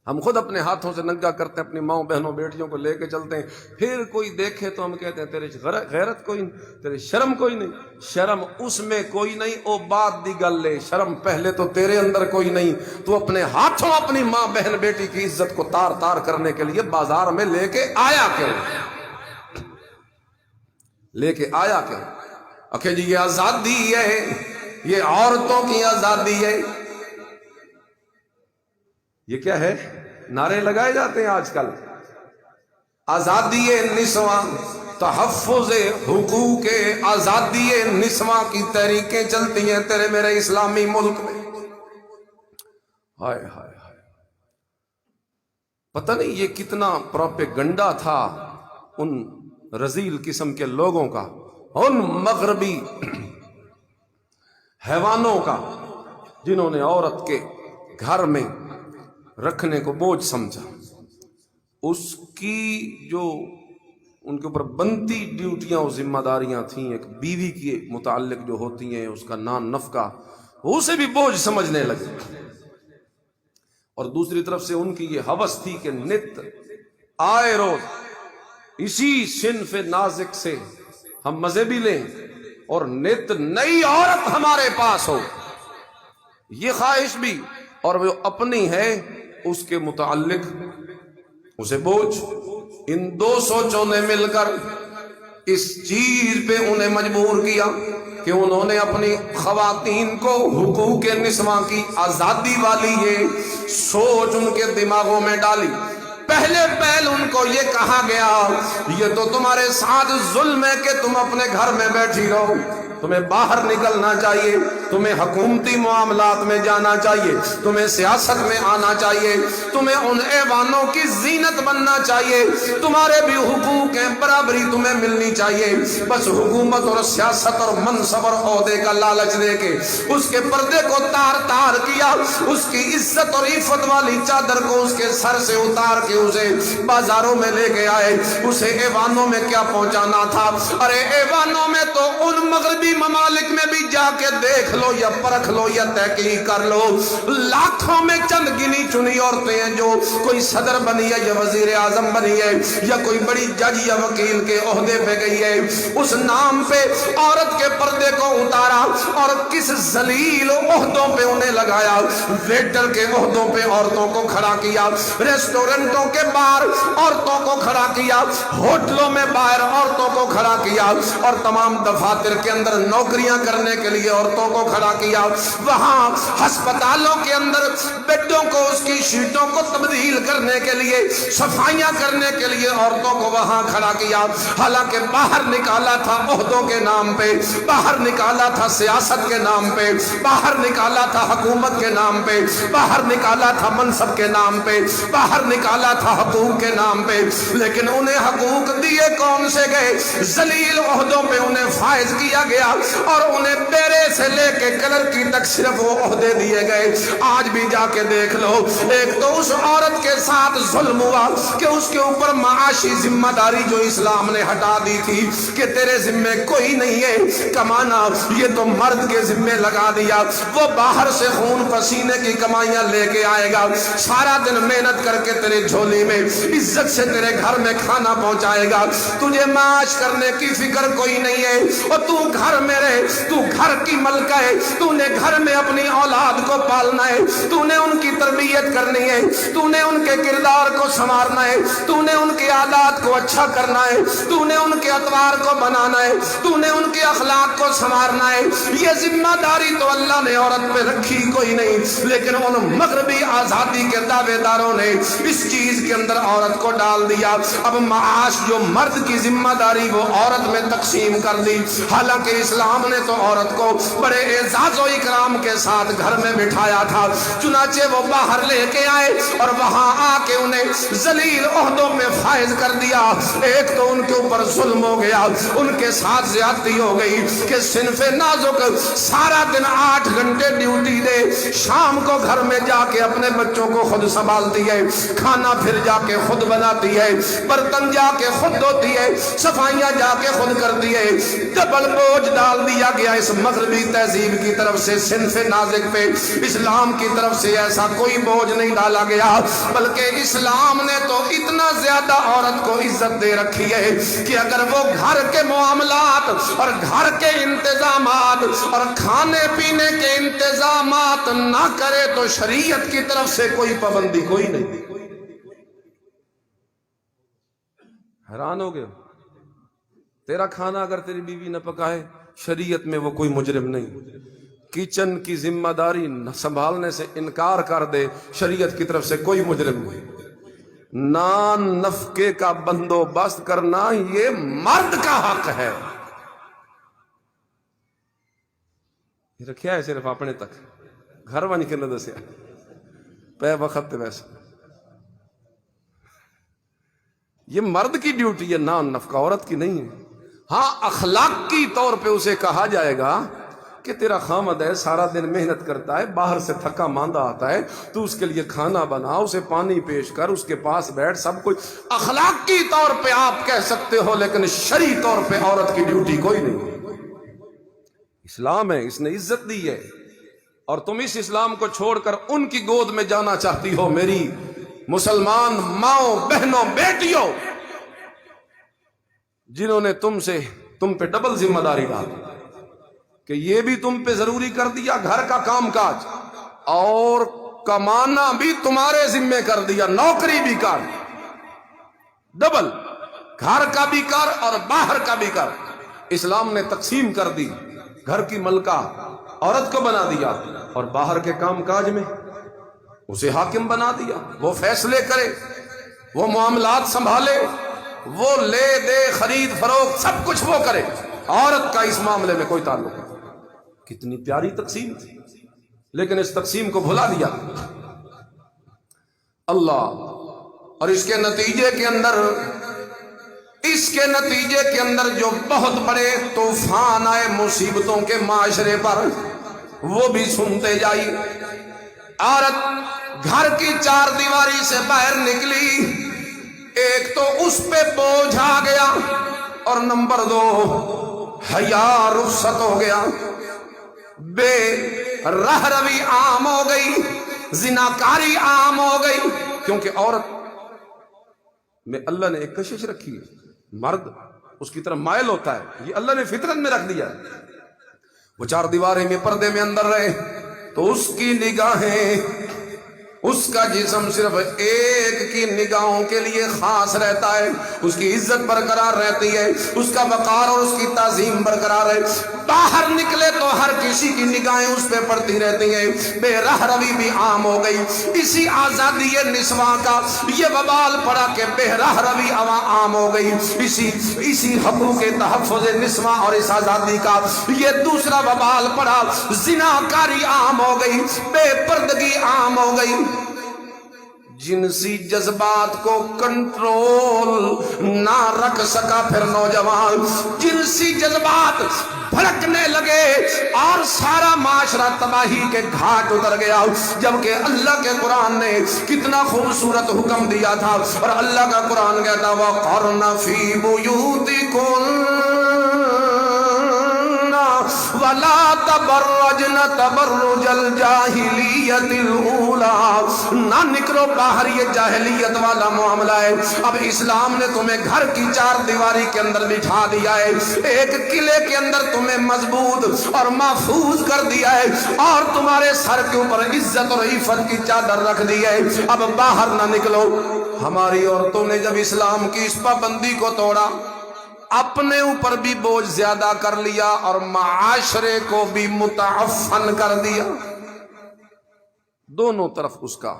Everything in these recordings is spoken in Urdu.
ہم خود اپنے ہاتھوں سے ننگا کرتے ہیں، اپنی ماؤں بہنوں بیٹیوں کو لے کے چلتے ہیں، پھر کوئی دیکھے تو ہم کہتے ہیں تیرے غیرت کوئی نہیں، تیرے شرم کوئی نہیں۔ شرم اس میں کوئی نہیں، او بات دی گل لے، شرم پہلے تو تیرے اندر کوئی نہیں۔ تو اپنے ہاتھوں اپنی ماں بہن بیٹی کی عزت کو تار تار کرنے کے لیے بازار میں لے کے آیا کیوں؟ لے کے آیا کیوں؟ اکھے جی یہ آزادی ہے، یہ عورتوں کی آزادی ہے۔ یہ کیا ہے؟ نعرے لگائے جاتے ہیں آج کل، آزادی نسواں، تحفظ حقوق، آزادی نسواں کی تحریکیں چلتی ہیں تیرے میرے اسلامی ملک میں۔ ہائے ہائے ہائے، پتہ نہیں یہ کتنا پروپیگنڈا تھا ان رذیل قسم کے لوگوں کا، ان مغربی حیوانوں کا، جنہوں نے عورت کے گھر میں رکھنے کو بوجھ سمجھا۔ اس کی جو ان کے اوپر بنتی ڈیوٹیاں اور ذمہ داریاں تھیں، ایک بیوی کے متعلق جو ہوتی ہیں، اس کا نان نفقہ، اسے بھی بوجھ سمجھنے لگے۔ اور دوسری طرف سے ان کی یہ ہوس تھی کہ نت آئے روز اسی صنف نازک سے ہم مزے بھی لیں اور نت نئی عورت ہمارے پاس ہو، یہ خواہش بھی، اور وہ اپنی ہے اس کے متعلق اسے بوجھ۔ ان دو سوچوں نے مل کر اس چیز پہ انہیں مجبور کیا کہ انہوں نے اپنی خواتین کو حقوق نسواں کی آزادی والی یہ سوچ ان کے دماغوں میں ڈالی۔ پہلے پہل ان کو یہ کہا گیا یہ تو تمہارے ساتھ ظلم ہے کہ تم اپنے گھر میں بیٹھی رہو، تمہیں باہر نکلنا چاہیے، تمہیں حکومتی معاملات میں جانا چاہیے، تمہیں سیاست میں آنا چاہیے، تمہیں ان ایوانوں کی زینت بننا چاہیے، تمہارے بھی حقوق ہیں، برابری تمہیں ملنی چاہیے۔ بس حکومت اور سیاست اور منصب اور عہدے کا لالچ دے کے اس کے پردے کو تار تار کیا، اس کی عزت اور عفت والی چادر کو اس کے سر سے اتار کے اسے بازاروں میں لے کے آئے۔ اسے ایوانوں میں کیا پہنچانا تھا؟ ارے ایوانوں میں تو ان مغربی ممالک میں بھی جا کے دیکھ لو یا پرکھ لو یا تحقیق کر لو، لاکھوں میں چند گنی چنی عورتیں ہیں جو کوئی صدر بنی ہے یا وزیر اعظم بنی ہے یا کوئی بڑی جج یا وکیل کے عہدے پہ گئی ہے، اس نام پہ عورت کے پردے کو اتارا اور کس ذلیل عہدوں پہ انہیں لگایا۔ ویٹر کے عہدوں پہ عورتوں کو کھڑا کیا، ریسٹورنٹوں کے باہر عورتوں کو کھڑا کیا، ہوٹلوں میں باہر عورتوں کو کھڑا کیا، اور تمام دفاتر کے اندر نوکریاں کرنے کے لیے عورتوں کو کھڑا کیا۔ وہاں ہسپتالوں کے اندر بیڈوں کو، اس کی شیٹوں کو تبدیل کرنے کے لیے، صفائیاں کرنے کے لیے عورتوں کو وہاں کھڑا کیا۔ حالانکہ باہر نکالا تھا عہدوں کے نام پہ، باہر نکالا تھا سیاست کے نام پہ، باہر نکالا تھا حکومت کے نام پہ، باہر نکالا تھا منصب کے نام پہ، باہر نکالا تھا حقوق کے نام پہ، لیکن انہیں حقوق دیے کون سے گئے؟ ذلیل عہدوں پہ انہیں فائز کیا گیا اور انہیں بیرے سے لے کے کلر کی تک صرف وہ عہدے دیے گئے۔ آج بھی جا کے دیکھ لو، ایک تو اس عورت کے ساتھ ظلم ہوا کہ اس کے اوپر معاشی ذمہ داری جو اسلام نے ہٹا دی تھی کہ تیرے ذمے کوئی نہیں ہے کمانا، یہ تو مرد کے ذمے لگا دیا۔ وہ باہر سے خون پسینے کی کمائیاں لے کے آئے گا، سارا دن محنت کر کے تیرے جھولی میں عزت سے تیرے گھر میں کھانا پہنچائے گا، تجھے معاش کرنے کی فکر کوئی نہیں ہے، اور تو گھر میں رہے، تو گھر کی ملکہ ہے، تو نے گھر میں اپنی اولاد کو پالنا ہے، تو نے ان کی تربیت کرنی ہے، تو نے ان کے کردار کو سنوارنا ہے، تو نے ان کے عادات کو اچھا کرنا ہے، تو نے ان کے اطوار کو بنانا ہے، تو نے ان کے اخلاق کو سنوارنا ہے۔ یہ ذمہ داری تو اللہ نے عورت پہ رکھی کوئی نہیں، لیکن ان مغربی آزادی کے دعوے داروں نے اس چیز کے اندر عورت کو ڈال دیا۔ اب معاش جو مرد کی ذمہ داری وہ عورت میں تقسیم کر دی، حالانکہ اسلام نے تو عورت کو بڑے اعزاز و اکرام کے ساتھ گھر میں بٹھایا تھا۔ چنانچہ وہ باہر لے کے آئے اور وہاں آ کے انہیں ذلیل عہدوں میں فائز کر دیا۔ ایک تو ان کے اوپر ظلم ہو گیا، ان کے ساتھ زیادتی ہو گئی کہ صنف نازک سارا دن 8 گھنٹے ڈیوٹی دے، شام کو گھر میں جا کے اپنے بچوں کو خود سنبھالتی ہے، کھانا پھر جا کے خود بناتی ہے، برتن جا کے خود دھوتی ہے، صفائیاں جا کے خود کرتی ہے، ڈبل بوجھ ڈال دیا گیا اس مغربی تہذیب کی طرف سے صنف نازک پہ، اسلام کی طرف سے ایسا کوئی بوجھ نہیں ڈالا گیا، بلکہ اسلام نے تو اتنا زیادہ عورت کو عزت دے رکھی ہے کہ اگر وہ گھر کے معاملات اور گھر کے انتظامات اور کھانے پینے کے انتظامات نہ کرے تو شریعت کی طرف سے کوئی پابندی کوئی نہیں۔ حیران ہو گئے؟ تیرا کھانا اگر تیری بیوی نہ پکائے، شریعت میں وہ کوئی مجرم نہیں۔ کچن کی ذمہ داری سنبھالنے سے انکار کر دے، شریعت کی طرف سے کوئی مجرم نہیں۔ نان نفقے کا بندوبست کرنا یہ مرد کا حق ہے۔ یہ رکھیا ہے صرف اپنے تک، گھر ون کے نہ دسیا پے وقت ویسے۔ یہ مرد کی ڈیوٹی ہے، نان نفقہ عورت کی نہیں ہے۔ ہاں اخلاقی طور پہ اسے کہا جائے گا کہ تیرا خامد ہے، سارا دن محنت کرتا ہے، باہر سے تھکا ماندہ آتا ہے، تو اس کے لیے کھانا بنا، اسے پانی پیش کر، اس کے پاس بیٹھ، سب کچھ اخلاقی طور پہ آپ کہہ سکتے ہو، لیکن شرعی طور پہ عورت کی ڈیوٹی کوئی نہیں۔ اسلام ہے، اس نے عزت دی ہے، اور تم اس اسلام کو چھوڑ کر ان کی گود میں جانا چاہتی ہو۔ میری مسلمان ماؤں، بہنوں، بیٹیوں، جنہوں نے تم پہ ڈبل ذمہ داری ڈالی کہ یہ بھی تم پہ ضروری کر دیا گھر کا کام کاج، اور کمانا بھی تمہارے ذمے کر دیا، نوکری بھی کر، ڈبل، گھر کا بھی کر اور باہر کا بھی کر۔ اسلام نے تقسیم کر دی، گھر کی ملکہ عورت کو بنا دیا، اور باہر کے کام کاج میں اسے حاکم بنا دیا، وہ فیصلے کرے، وہ معاملات سنبھالے، وہ لے دے، خرید فروخت، سب کچھ وہ کرے، عورت کا اس معاملے میں کوئی تعلق نہیں۔ کتنی پیاری تقسیم تھی، لیکن اس تقسیم کو بھلا دیا اللہ، اور اس کے نتیجے کے اندر جو بہت بڑے طوفان آئے مصیبتوں کے معاشرے پر، وہ بھی سنتے جائی۔ عورت گھر کی چار دیواری سے باہر نکلی، ایک تو اس پہ بوجھ آ گیا، اور نمبر 2 حیا رخصت ہو گیا، بے رہ روی عام ہو گئی، زناکاری عام ہو گئی، کیونکہ عورت میں اللہ نے ایک کشش رکھی ہے، مرد اس کی طرف مائل ہوتا ہے، یہ اللہ نے فطرت میں رکھ دیا ہے۔ وہ چار دیواریں میں پردے میں اندر رہے تو اس کی نگاہیں، اس کا جسم صرف ایک کی نگاہوں کے لیے خاص رہتا ہے، اس کی عزت برقرار رہتی ہے، اس کا وقار اور اس کی تعظیم برقرار ہے۔ باہر نکلے تو ہر کسی کی نگاہیں اس پہ پڑتی رہتی ہیں، بے رہ روی بھی عام ہو گئی۔ اسی آزادی نسواں کا یہ وبال پڑا کہ بے رہ روی عام ہو گئی، اسی حقوق تحفظ نسواں اور اس آزادی کا یہ دوسرا وبال پڑا، زناکاری عام ہو گئی، بے پردگی عام ہو گئی۔ جنسی جذبات کو کنٹرول نہ رکھ سکا پھر نوجوان، جنسی جذبات بھڑکنے لگے اور سارا معاشرہ تباہی کے گھاٹ اتر گیا، جبکہ اللہ کے قرآن نے کتنا خوبصورت حکم دیا تھا، اور اللہ کا قرآن کہتا وَقَرْنَ فِي بُيُوتِكُنَّ وَلَا تَبَرَّجْنَ تَبَرُّجَ الْجَاهِلِيَّةِ الْأُولَى، نہ نکلو باہر، یہ جاہلیت والا معاملہ ہے۔ اب اسلام نے تمہیں گھر کی چار دیواری کے اندر بٹھا دیا ہے، ایک قلعے کے اندر تمہیں مضبوط اور محفوظ کر دیا ہے، اور تمہارے سر کے اوپر عزت اور عفت کی چادر رکھ دی ہے، اب باہر نہ نکلو۔ ہماری عورتوں نے جب اسلام کی اس پابندی کو توڑا، اپنے اوپر بھی بوجھ زیادہ کر لیا اور معاشرے کو بھی متعفن کر دیا، دونوں طرف اس کا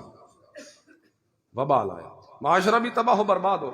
وبال آیا، معاشرہ بھی تباہ و برباد ہو۔